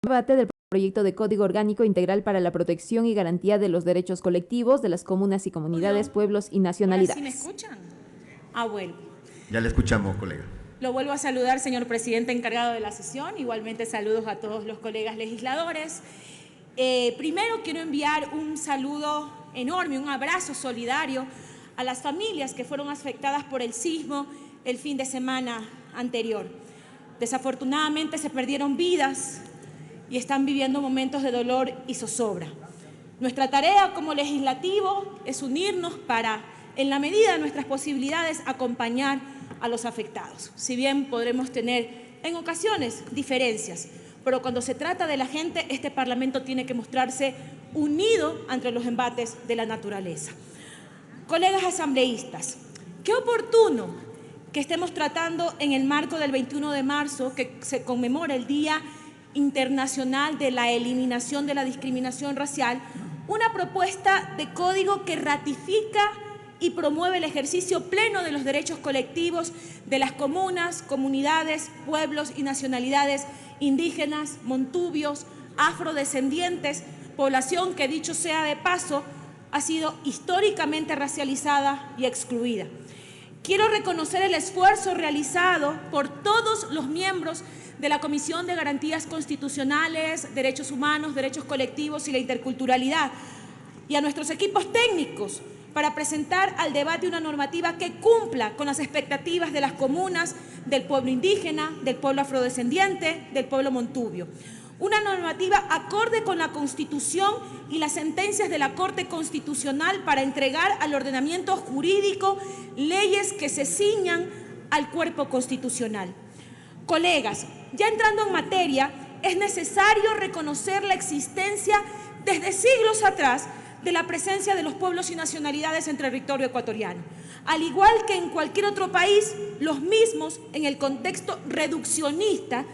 Debate del proyecto de Código Orgánico Integral para la Protección y Garantía de los Derechos Colectivos de las Comunas y Comunidades, Pueblos y Nacionalidades. ¿Sí me escuchan? Bueno. Ya le escuchamos, colega. Lo vuelvo a saludar, señor presidente encargado de la sesión. Igualmente saludos a todos los colegas legisladores. Primero quiero enviar un saludo enorme, un abrazo solidario a las familias que fueron afectadas por el sismo el fin de semana anterior. Desafortunadamente se perdieron vidas y están viviendo momentos de dolor y zozobra. Nuestra tarea como legislativo es unirnos para, en la medida de nuestras posibilidades, acompañar a los afectados. Si bien podremos tener en ocasiones diferencias, pero cuando se trata de la gente, este Parlamento tiene que mostrarse unido ante los embates de la naturaleza. Colegas asambleístas, qué oportuno que estemos tratando en el marco del 21 de marzo, que se conmemora el Día Internacional de la Eliminación de la Discriminación Racial, una propuesta de código que ratifica y promueve el ejercicio pleno de los derechos colectivos de las comunas, comunidades, pueblos y nacionalidades indígenas, montubios, afrodescendientes, población que, dicho sea de paso, ha sido históricamente racializada y excluida. Quiero reconocer el esfuerzo realizado por todos los miembros de la Comisión de Garantías Constitucionales, Derechos Humanos, Derechos Colectivos y la Interculturalidad, y a nuestros equipos técnicos para presentar al debate una normativa que cumpla con las expectativas de las comunas, del pueblo indígena, del pueblo afrodescendiente, del pueblo montubio. Una normativa acorde con la Constitución y las sentencias de la Corte Constitucional para entregar al ordenamiento jurídico leyes que se ciñan al cuerpo constitucional. Colegas, ya entrando en materia, es necesario reconocer la existencia desde siglos atrás de la presencia de los pueblos y nacionalidades en territorio ecuatoriano. Al igual que en cualquier otro país, los mismos, en el contexto reduccionista,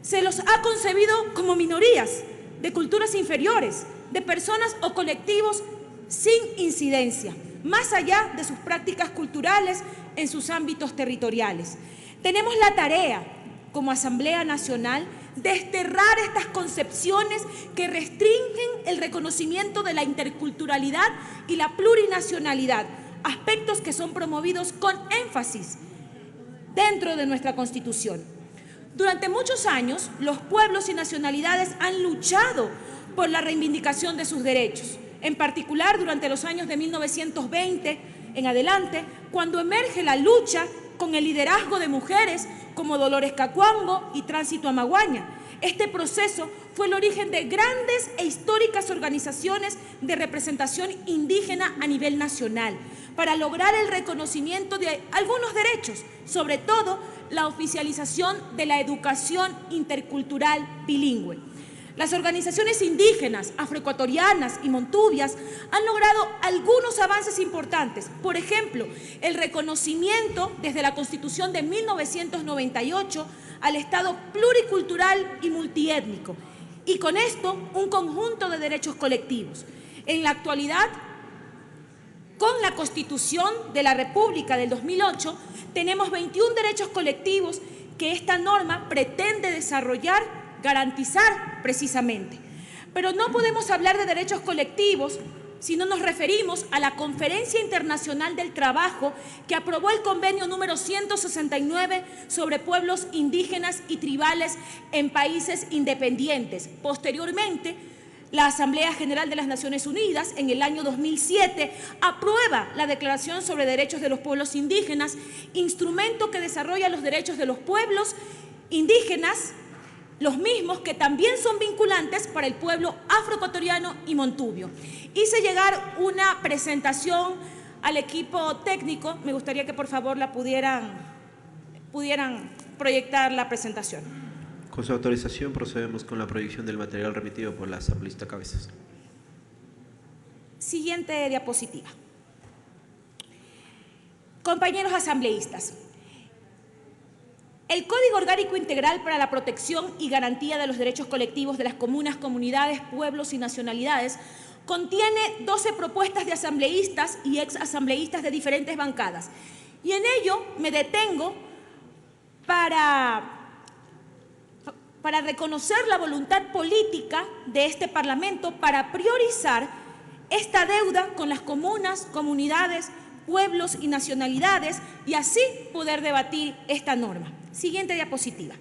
se los ha concebido como minorías, de culturas inferiores, de personas o colectivos sin incidencia, más allá de sus prácticas culturales en sus ámbitos territoriales. Tenemos la tarea, como Asamblea Nacional, desterrar estas concepciones que restringen el reconocimiento de la interculturalidad y la plurinacionalidad, aspectos que son promovidos con énfasis dentro de nuestra Constitución. Durante muchos años, los pueblos y nacionalidades han luchado por la reivindicación de sus derechos, en particular durante los años de 1920 en adelante, cuando emerge la lucha con el liderazgo de mujeres como Dolores Cacuango y Tránsito Amaguaña. Este proceso fue el origen de grandes e históricas organizaciones de representación indígena a nivel nacional para lograr el reconocimiento de algunos derechos, sobre todo la oficialización de la educación intercultural bilingüe. Las organizaciones indígenas, afroecuatorianas y montubias han logrado algunos avances importantes. Por ejemplo, el reconocimiento desde la Constitución de 1998 al Estado pluricultural y multiétnico, y con esto un conjunto de derechos colectivos. En la actualidad, con la Constitución de la República del 2008, tenemos 21 derechos colectivos que esta norma pretende desarrollar, garantizar precisamente. Pero no podemos hablar de derechos colectivos si no nos referimos a la Conferencia Internacional del Trabajo que aprobó el convenio número 169 sobre pueblos indígenas y tribales en países independientes. Posteriormente, la Asamblea General de las Naciones Unidas, en el año 2007, aprueba la Declaración sobre Derechos de los Pueblos Indígenas, instrumento que desarrolla los derechos de los pueblos indígenas, los mismos que también son vinculantes para el pueblo afroecuatoriano y montubio. Hice llegar una presentación al equipo técnico. Me gustaría que por favor la pudieran proyectar la presentación. Con su autorización procedemos con la proyección del material remitido por la asambleísta Cabezas. Siguiente diapositiva. Compañeros asambleístas, el Código Orgánico Integral para la Protección y Garantía de los Derechos Colectivos de las Comunas, Comunidades, Pueblos y Nacionalidades contiene 12 propuestas de asambleístas y exasambleístas de diferentes bancadas. Y en ello me detengo para para reconocer la voluntad política de este Parlamento para priorizar esta deuda con las comunas, comunidades, pueblos y nacionalidades y así poder debatir esta norma. Siguiente diapositiva.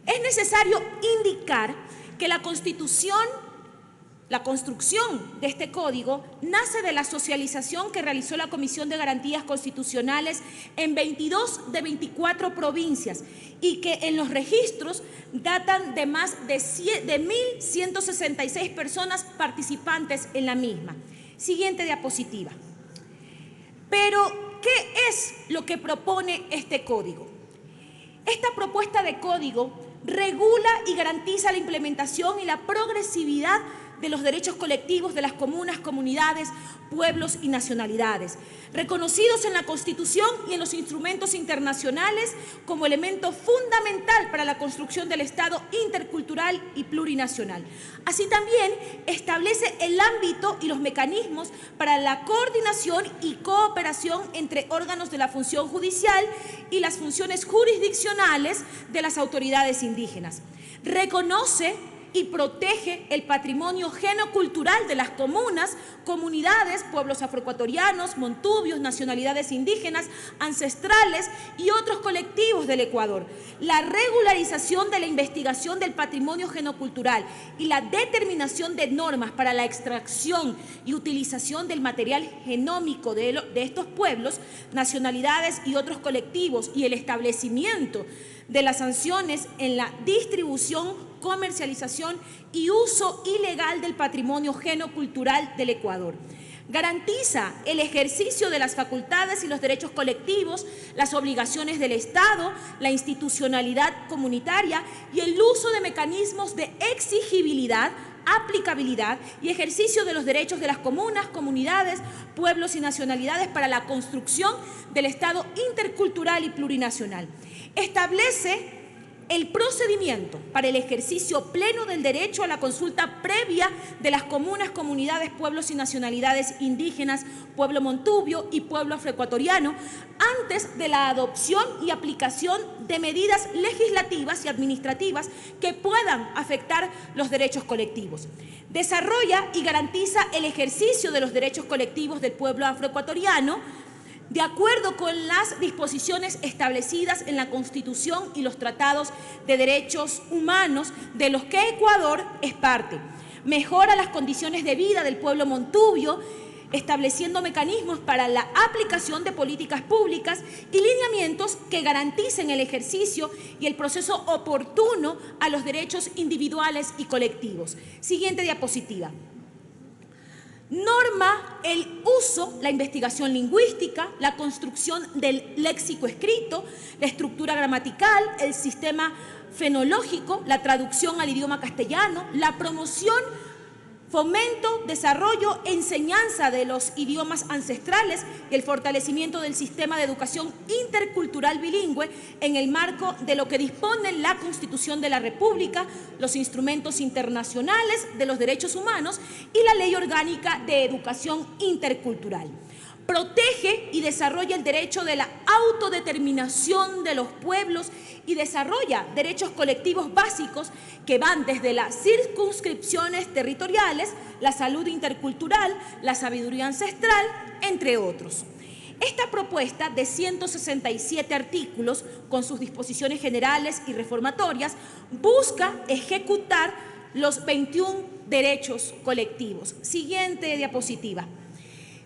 Es necesario indicar que la construcción de este código nace de la socialización que realizó la Comisión de Garantías Constitucionales en 22 de 24 provincias y que en los registros datan de más de 1.166 personas participantes en la misma. Siguiente diapositiva. Pero, ¿qué es lo que propone este código? Esta propuesta de código regula y garantiza la implementación y la progresividad de los derechos colectivos de las comunas, comunidades, pueblos y nacionalidades, reconocidos en la Constitución y en los instrumentos internacionales como elemento fundamental para la construcción del Estado intercultural y plurinacional. Así también establece el ámbito y los mecanismos para la coordinación y cooperación entre órganos de la función judicial y las funciones jurisdiccionales de las autoridades indígenas. Reconoce y protege el patrimonio genocultural de las comunas, comunidades, pueblos afroecuatorianos, montubios, nacionalidades indígenas, ancestrales y otros colectivos del Ecuador. La regularización de la investigación del patrimonio genocultural y la determinación de normas para la extracción y utilización del material genómico de estos pueblos, nacionalidades y otros colectivos y el establecimiento de las sanciones en la distribución, comercialización y uso ilegal del patrimonio genocultural del Ecuador. Garantiza el ejercicio de las facultades y los derechos colectivos, las obligaciones del Estado, la institucionalidad comunitaria y el uso de mecanismos de exigibilidad, aplicabilidad y ejercicio de los derechos de las comunas, comunidades, pueblos y nacionalidades para la construcción del Estado intercultural y plurinacional. Establece el procedimiento para el ejercicio pleno del derecho a la consulta previa de las comunas, comunidades, pueblos y nacionalidades indígenas, pueblo montubio y pueblo afroecuatoriano, antes de la adopción y aplicación de medidas legislativas y administrativas que puedan afectar los derechos colectivos. Desarrolla y garantiza el ejercicio de los derechos colectivos del pueblo afroecuatoriano de acuerdo con las disposiciones establecidas en la Constitución y los tratados de derechos humanos de los que Ecuador es parte. Mejora las condiciones de vida del pueblo montubio, estableciendo mecanismos para la aplicación de políticas públicas y lineamientos que garanticen el ejercicio y el proceso oportuno a los derechos individuales y colectivos. Siguiente diapositiva. Norma el uso, la investigación lingüística, la construcción del léxico escrito, la estructura gramatical, el sistema fenológico, la traducción al idioma castellano, la promoción, fomento, desarrollo, enseñanza de los idiomas ancestrales y el fortalecimiento del sistema de educación intercultural bilingüe en el marco de lo que dispone la Constitución de la República, los instrumentos internacionales de los derechos humanos y la Ley Orgánica de Educación Intercultural. Protege y desarrolla el derecho de la autodeterminación de los pueblos y desarrolla derechos colectivos básicos que van desde las circunscripciones territoriales, la salud intercultural, la sabiduría ancestral, entre otros. Esta propuesta de 167 artículos, con sus disposiciones generales y reformatorias, busca ejecutar los 21 derechos colectivos. Siguiente diapositiva.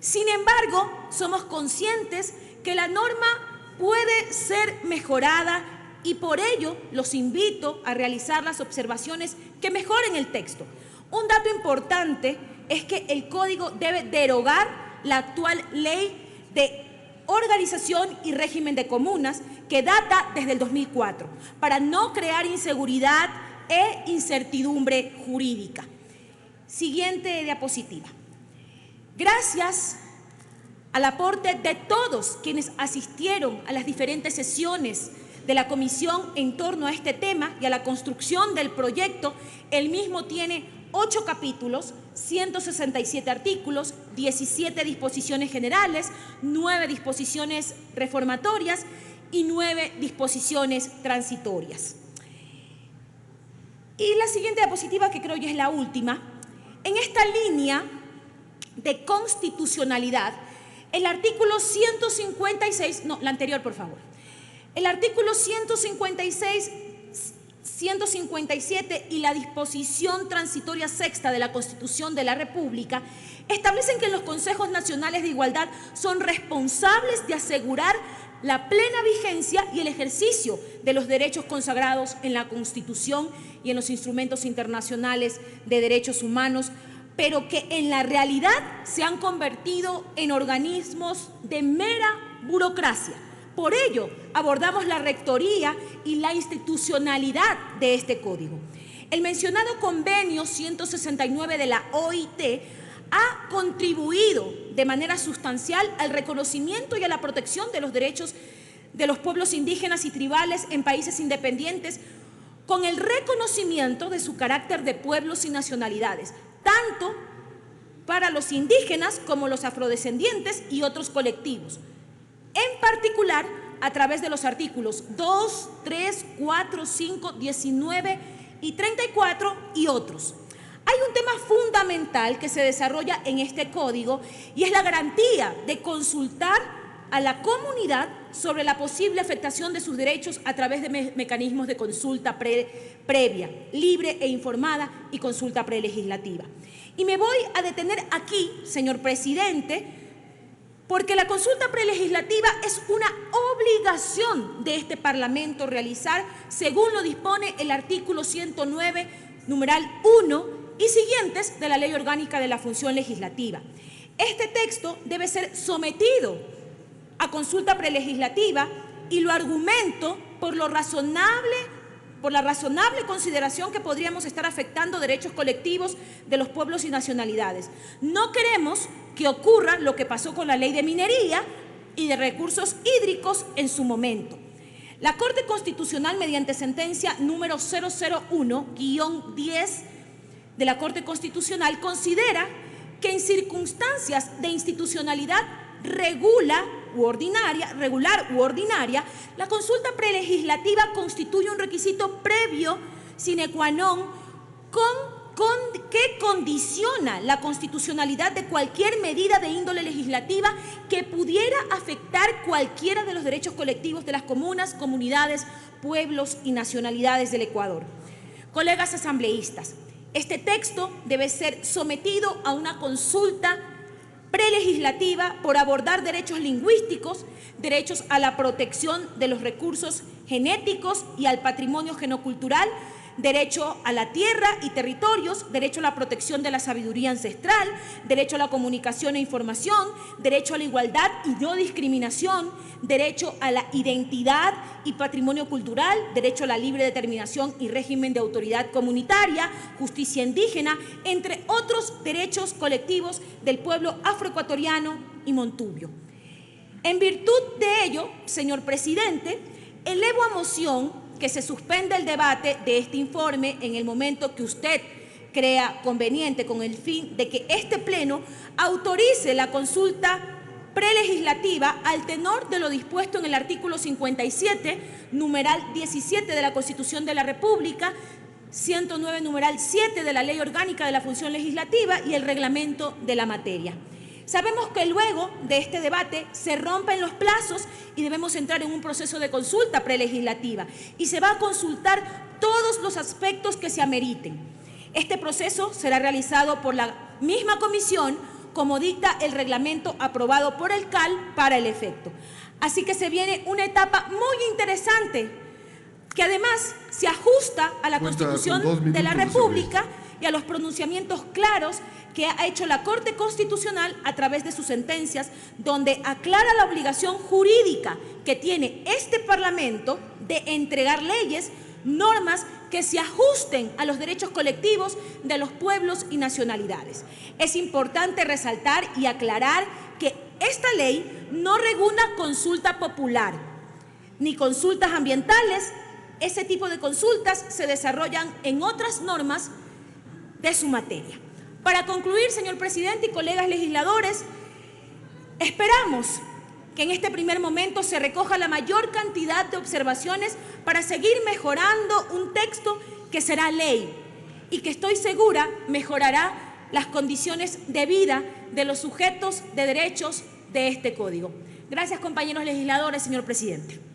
Sin embargo, somos conscientes que la norma puede ser mejorada y por ello los invito a realizar las observaciones que mejoren el texto. Un dato importante es que el Código debe derogar la actual Ley de Organización y Régimen de Comunas que data desde el 2004 para no crear inseguridad e incertidumbre jurídica. Siguiente diapositiva. Gracias al aporte de todos quienes asistieron a las diferentes sesiones de la comisión en torno a este tema y a la construcción del proyecto, el mismo tiene 8 capítulos, 167 artículos, 17 disposiciones generales, 9 disposiciones reformatorias y 9 disposiciones transitorias. Y la siguiente diapositiva, que creo ya es la última, en esta línea de constitucionalidad, el artículo 156, no, la anterior, por favor. El artículo 156, 157 y la disposición transitoria sexta de la Constitución de la República establecen que los consejos nacionales de igualdad son responsables de asegurar la plena vigencia y el ejercicio de los derechos consagrados en la Constitución y en los instrumentos internacionales de derechos humanos, pero que en la realidad se han convertido en organismos de mera burocracia. Por ello, abordamos la rectoría y la institucionalidad de este código. El mencionado convenio 169 de la OIT ha contribuido de manera sustancial al reconocimiento y a la protección de los derechos de los pueblos indígenas y tribales en países independientes, con el reconocimiento de su carácter de pueblos y nacionalidades, tanto para los indígenas como los afrodescendientes y otros colectivos, en particular a través de los artículos 2, 3, 4, 5, 19 y 34 y otros. Hay un tema fundamental que se desarrolla en este código y es la garantía de consultar a la comunidad sobre la posible afectación de sus derechos a través de mecanismos de consulta previa, libre e informada y consulta prelegislativa. Y me voy a detener aquí, señor presidente, porque la consulta prelegislativa es una obligación de este Parlamento realizar, según lo dispone el artículo 109, numeral 1 y siguientes de la Ley Orgánica de la Función Legislativa. Este texto debe ser sometido a consulta prelegislativa y lo argumento por la razonable consideración que podríamos estar afectando derechos colectivos de los pueblos y nacionalidades. No queremos que ocurra lo que pasó con la Ley de Minería y de Recursos Hídricos en su momento. La Corte Constitucional, mediante sentencia número 001-10 de la Corte Constitucional, considera que en circunstancias de institucionalidad regular u ordinaria, la consulta prelegislativa constituye un requisito previo sine qua non que condiciona la constitucionalidad de cualquier medida de índole legislativa que pudiera afectar cualquiera de los derechos colectivos de las comunas, comunidades, pueblos y nacionalidades del Ecuador. Colegas asambleístas, este texto debe ser sometido a una consulta prelegislativa por abordar derechos lingüísticos, derechos a la protección de los recursos genéticos y al patrimonio genocultural, derecho a la tierra y territorios, derecho a la protección de la sabiduría ancestral, derecho a la comunicación e información, derecho a la igualdad y no discriminación, derecho a la identidad y patrimonio cultural, derecho a la libre determinación y régimen de autoridad comunitaria, justicia indígena, entre otros derechos colectivos del pueblo afroecuatoriano y montubio. En virtud de ello, señor presidente, elevo a moción que se suspenda el debate de este informe en el momento que usted crea conveniente, con el fin de que este Pleno autorice la consulta prelegislativa al tenor de lo dispuesto en el artículo 57, numeral 17 de la Constitución de la República, 109, numeral 7 de la Ley Orgánica de la Función Legislativa y el reglamento de la materia. Sabemos que luego de este debate se rompen los plazos y debemos entrar en un proceso de consulta prelegislativa y se va a consultar todos los aspectos que se ameriten. Este proceso será realizado por la misma comisión, como dicta el reglamento aprobado por el CAL para el efecto. Así que se viene una etapa muy interesante que además se ajusta a la Constitución de la República y a los pronunciamientos claros que ha hecho la Corte Constitucional a través de sus sentencias, donde aclara la obligación jurídica que tiene este Parlamento de entregar leyes, normas que se ajusten a los derechos colectivos de los pueblos y nacionalidades. Es importante resaltar y aclarar que esta ley no regula consulta popular, ni consultas ambientales. Ese tipo de consultas se desarrollan en otras normas de su materia. Para concluir, señor presidente y colegas legisladores, esperamos que en este primer momento se recoja la mayor cantidad de observaciones para seguir mejorando un texto que será ley y que estoy segura mejorará las condiciones de vida de los sujetos de derechos de este código. Gracias, compañeros legisladores, señor presidente.